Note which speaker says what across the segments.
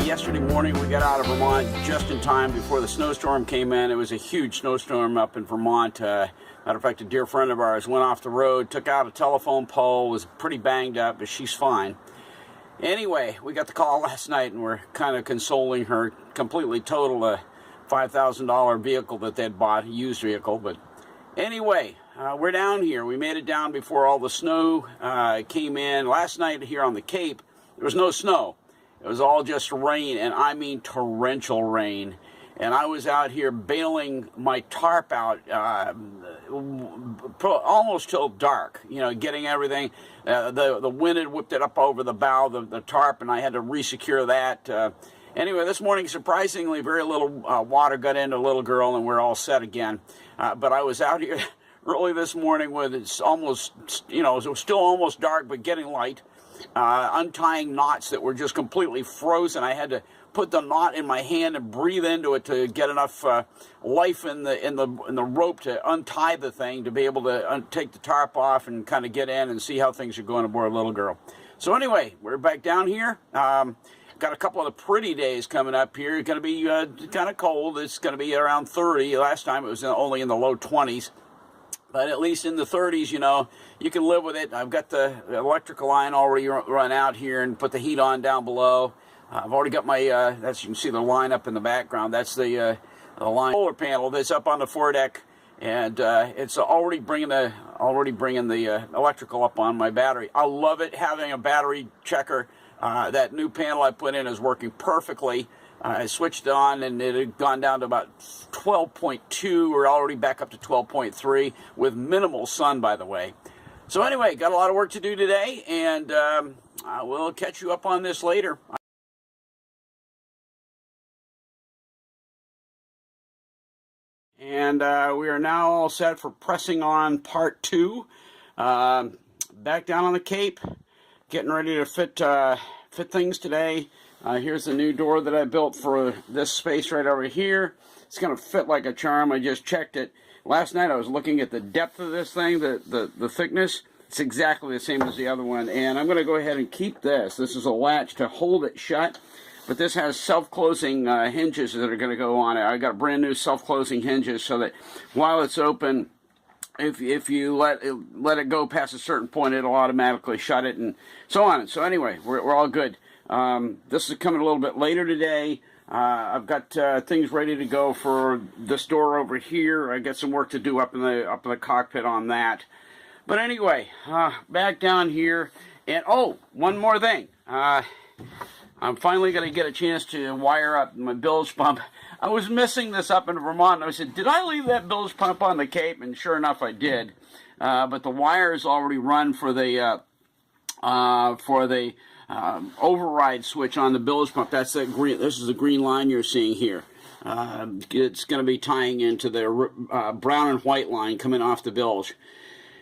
Speaker 1: Yesterday morning we got out of Vermont just in time before the snowstorm came in. It was a huge snowstorm up in Vermont. Matter of fact, a dear friend of ours went off the road, took out a telephone pole, was pretty banged up, but she's fine. Anyway, we got the call last night and we're kind of consoling her. Completely totaled a $5,000 vehicle that they'd bought, a used vehicle. But anyway, we're down here. We made it down before all the snow came in. Last night here on the Cape, there was no snow. It was all just rain, and I mean torrential rain. And I was out here bailing my tarp out almost till dark, you know, getting everything. The wind had whipped it up over the bow of the tarp, and I had to resecure that. Anyway, this morning, surprisingly, very little water got into little girl, and we're all set again. But I was out here early this morning with it's almost, you know, it was still almost dark, but getting light. Untying knots that were just completely frozen. I had to put the knot in my hand and breathe into it to get enough life in the rope to untie the thing to be able to take the tarp off and kind of get in and see how things are going aboard little girl. So anyway, we're back down here. Got a couple of the pretty days coming up here. It's going to be kind of cold. It's going to be around 30. Last time it was only in the low 20s. But at least in the 30s, you know, you can live with it. I've got the electrical line already run out here and put the heat on down below. I've already got my, as you can see the line up in the background. That's the line solar panel that's up on the foredeck. And it's already bringing the electrical up on my battery. I love it having a battery checker. That new panel I put in is working perfectly. I switched it on and it had gone down to about 12.2. We're already back up to 12.3 with minimal sun, by the way. So anyway, got a lot of work to do today, and I will catch you up on this later. And we are now all set for pressing on part 2. Back down on the Cape, getting ready to fit things today. Here's the new door that I built for this space right over here. It's going to fit like a charm. I just checked it. Last night I was looking at the depth of this thing, the thickness. It's exactly the same as the other one. And I'm going to go ahead and keep this. This is a latch to hold it shut. But this has self-closing hinges that are going to go on it. I got brand new self-closing hinges so that while it's open, if you let it go past a certain point, it'll automatically shut it and so on. So anyway, we're all good. This is coming a little bit later today. I've got things ready to go for this door over here. I got some work to do up in the cockpit on that. But anyway, back down here, and oh, one more thing. I'm finally going to get a chance to wire up my bilge pump. I was missing this up in Vermont, and I said, did I leave that bilge pump on the Cape? And sure enough, I did. But the wire is already run for the override switch on the bilge pump. That's that green. This is the green line you're seeing here. It's going to be tying into the brown and white line coming off the bilge.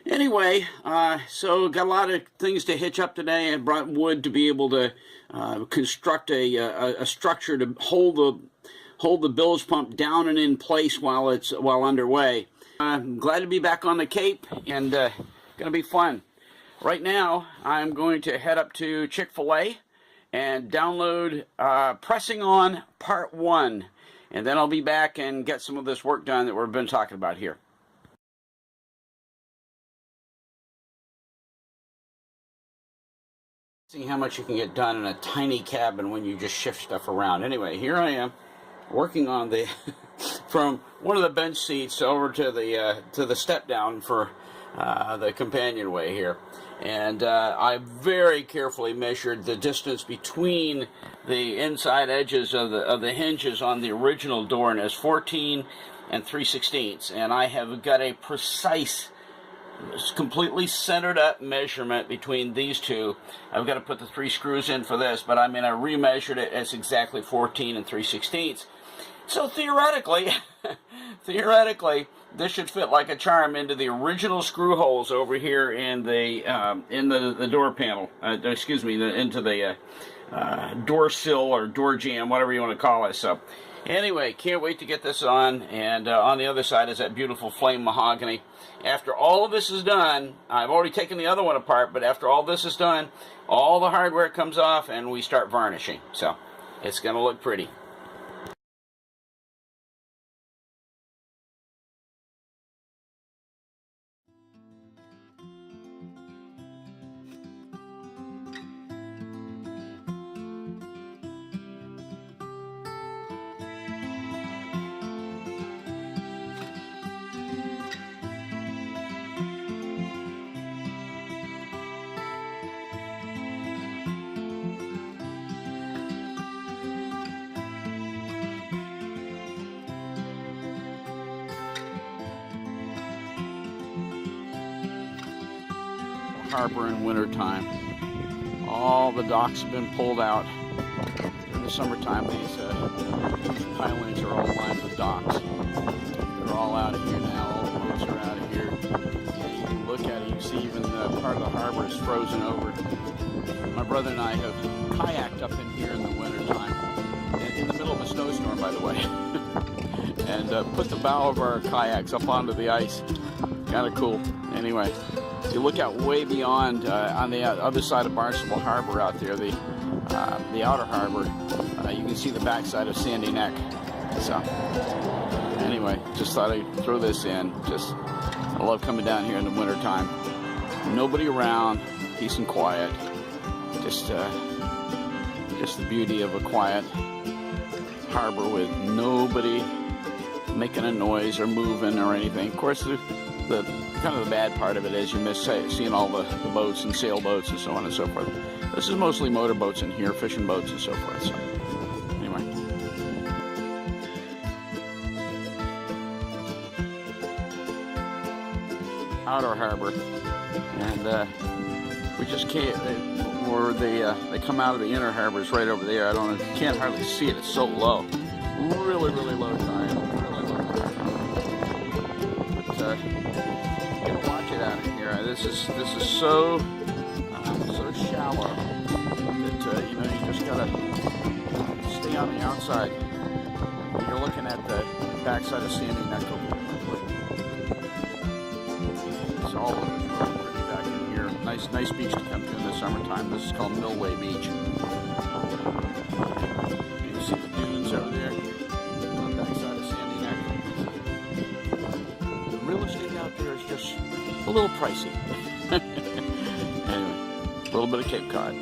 Speaker 1: Anyway, so got a lot of things to hitch up today. I brought wood to be able to construct a structure to hold the bilge pump down and in place while underway. I'm glad to be back on the Cape, and going to be fun. Right now, I'm going to head up to Chick-fil-A and download Pressing On Part 1. And then I'll be back and get some of this work done that we've been talking about here. Seeing how much you can get done in a tiny cabin when you just shift stuff around. Anyway, here I am working on the from one of the bench seats over to the step down for the companionway here. And I very carefully measured the distance between the inside edges of the hinges on the original door, and it's 14 and 3/16. And I have got a precise, completely centered up measurement between these two. I've got to put the 3 screws in for this, but I mean I remeasured it as exactly 14 and 3/16. So theoretically, this should fit like a charm into the original screw holes over here in the door panel. Into the door sill or door jamb, whatever you want to call it. So anyway, can't wait to get this on. And on the other side is that beautiful flame mahogany. After all of this is done, I've already taken the other one apart, but after all this is done, all the hardware comes off and we start varnishing. So It's going to look pretty. Harbor in wintertime. All the docks have been pulled out. In the summertime, these pilings are all lined with docks. They're all out of here now. All the boats are out of here. And you can look at it, you see even part of the harbor is frozen over. My brother and I have kayaked up in here in the wintertime, in the middle of a snowstorm, by the way, and put the bow of our kayaks up onto the ice. Kind of cool. Anyway. You look out way beyond on the other side of Barnstable Harbor out there, the outer harbor. You can see the backside of Sandy Neck. So anyway, just thought I'd throw this in. I love coming down here in the wintertime. Nobody around, peace and quiet. Just the beauty of a quiet harbor with nobody making a noise or moving or anything. Of course, the kind of the bad part of it is you miss seeing all the boats and sailboats and so on and so forth. This is mostly motorboats in here, fishing boats and so forth. So anyway. Outer harbor, and we just can't. They come out of the inner harbors right over there. I don't know. You can't hardly see it. It's so low. Really, really low tide. Really low tide. But you gotta watch it out of here. This is so shallow that you just gotta stay on the outside. You're looking at the backside of Sandy Neck over. It's all really pretty back in here. Nice beach to come to in the summertime. This is called Millway Beach. You can see the dunes over there on the backside of Sandy Neck. The real estate out there is just a little pricey. Anyway, a little bit of Cape Cod.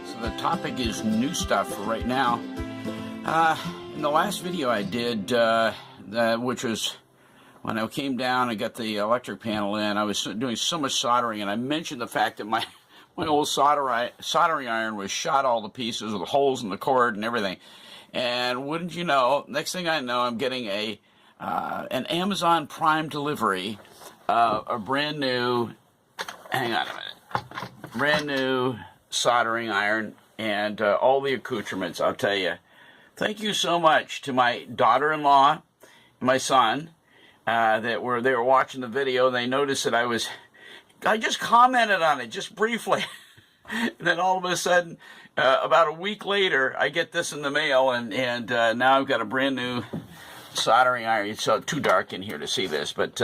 Speaker 1: So the topic is new stuff for right now. In the last video I did, which was when I came down and got the electric panel in, I was doing so much soldering, and I mentioned the fact that my old soldering iron was shot all to pieces with holes in the cord and everything. And wouldn't you know, next thing I know, I'm getting an Amazon Prime delivery, a brand new, hang on a minute, brand new soldering iron and all the accoutrements. I'll tell you. Thank you so much to my daughter-in-law, my son, they were watching the video. They noticed that I just commented on it just briefly. And then all of a sudden, about a week later, I get this in the mail, and now I've got a brand new soldering iron. It's too dark in here to see this, but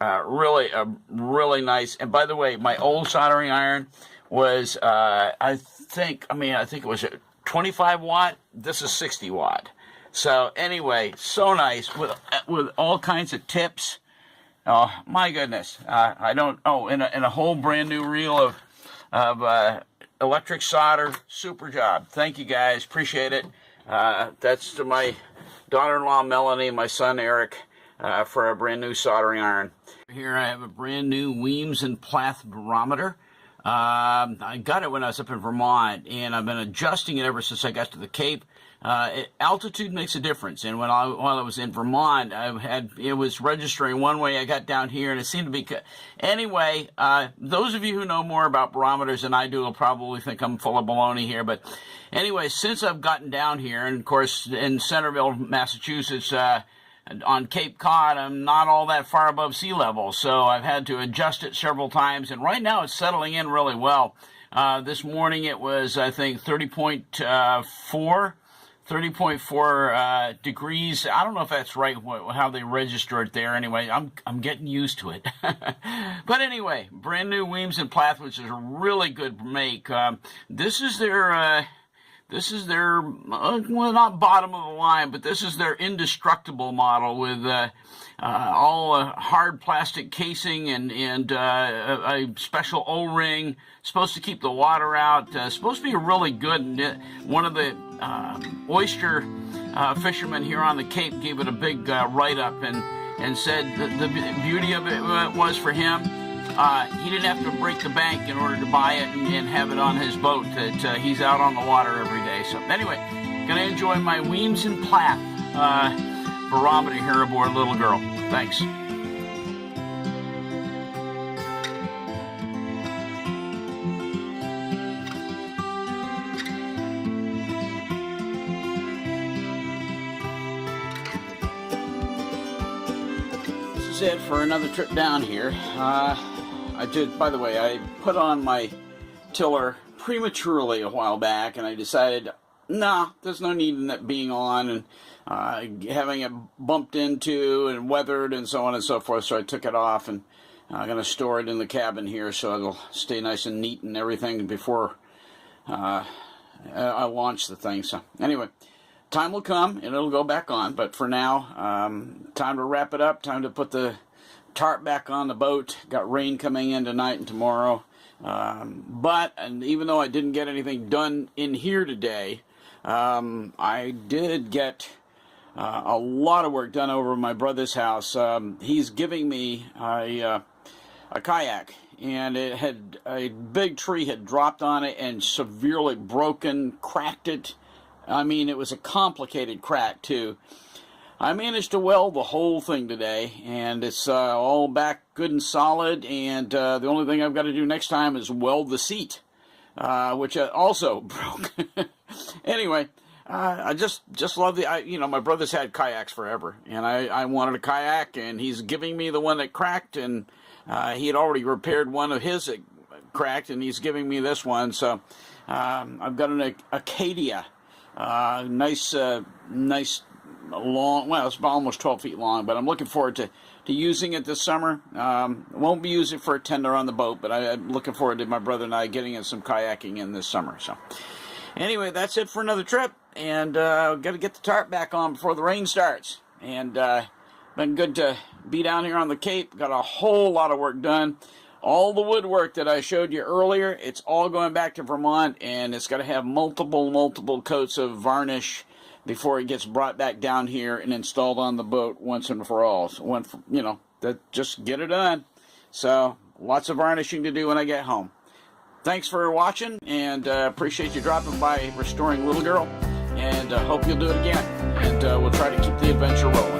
Speaker 1: really nice. And by the way, my old soldering iron was I think it was a 25 watt. This is 60 watt. So anyway, so nice with all kinds of tips. Oh my goodness! and a whole brand new reel of electric solder. Super job. Thank you guys. Appreciate it. That's to my daughter-in-law Melanie and my son Eric for a brand new soldering iron. Here I have a brand new Weems and Plath barometer. I got it when I was up in Vermont, and I've been adjusting it ever since I got to the Cape. Altitude makes a difference, and while I was in Vermont, it was registering one way. I got down here, and it seemed to be... Anyway, those of you who know more about barometers than I do will probably think I'm full of baloney here, but anyway, since I've gotten down here, and of course in Centerville, Massachusetts, on Cape Cod, I'm not all that far above sea level, so I've had to adjust it several times, and right now it's settling in really well. This morning it was, I think, 30.4, 30.4 degrees. I don't know if that's right, how they register it there. Anyway, I'm getting used to it. But anyway, brand new Weems and Plath, which is a really good make. This is their well, not bottom of the line, but this is their indestructible model with all hard plastic casing and a special O-ring, supposed to keep the water out, supposed to be really good. One of the oyster fishermen here on the Cape gave it a big write-up and said that the beauty of it was for him, he didn't have to break the bank in order to buy it and have it on his boat, that he's out on the water every day. So anyway, gonna enjoy my Weems and Plath barometer here aboard Little Girl. Thanks. This is it for another trip down here. I did, by the way, I put on my tiller prematurely a while back, and I decided, nah, there's no need in that being on, and having it bumped into and weathered and so on and so forth, so I took it off, and I'm going to store it in the cabin here so it'll stay nice and neat and everything before I launch the thing. So anyway, time will come and it'll go back on, but for now, time to wrap it up, time to put the tarp back on the boat. Got rain coming in tonight and tomorrow, and even though I didn't get anything done in here today, I did get a lot of work done over at my brother's house. He's giving me a kayak, and it had a big tree had dropped on it and severely broken, cracked it. I mean, it was a complicated crack too. I managed to weld the whole thing today, and it's all back good and solid, and the only thing I've got to do next time is weld the seat, which also broke. Anyway, I just love my brother's had kayaks forever, and I wanted a kayak, and he's giving me the one that cracked, and he had already repaired one of his that cracked, and he's giving me this one, so I've got an Acadia, nice long, well, it's almost 12 feet long, but I'm looking forward to using it this summer. Won't be using it for a tender on the boat, but I'm looking forward to my brother and I getting in some kayaking in this summer. So anyway, that's it for another trip, and got to get the tarp back on before the rain starts. And been good to be down here on the Cape. Got a whole lot of work done. All the woodwork that I showed you earlier, it's all going back to Vermont, and it's got to have multiple coats of varnish before it gets brought back down here and installed on the boat once and for all. So just get it done. So lots of varnishing to do when I get home. Thanks for watching, and appreciate you dropping by Restoring Little Girl, and hope you'll do it again, and we'll try to keep the adventure rolling.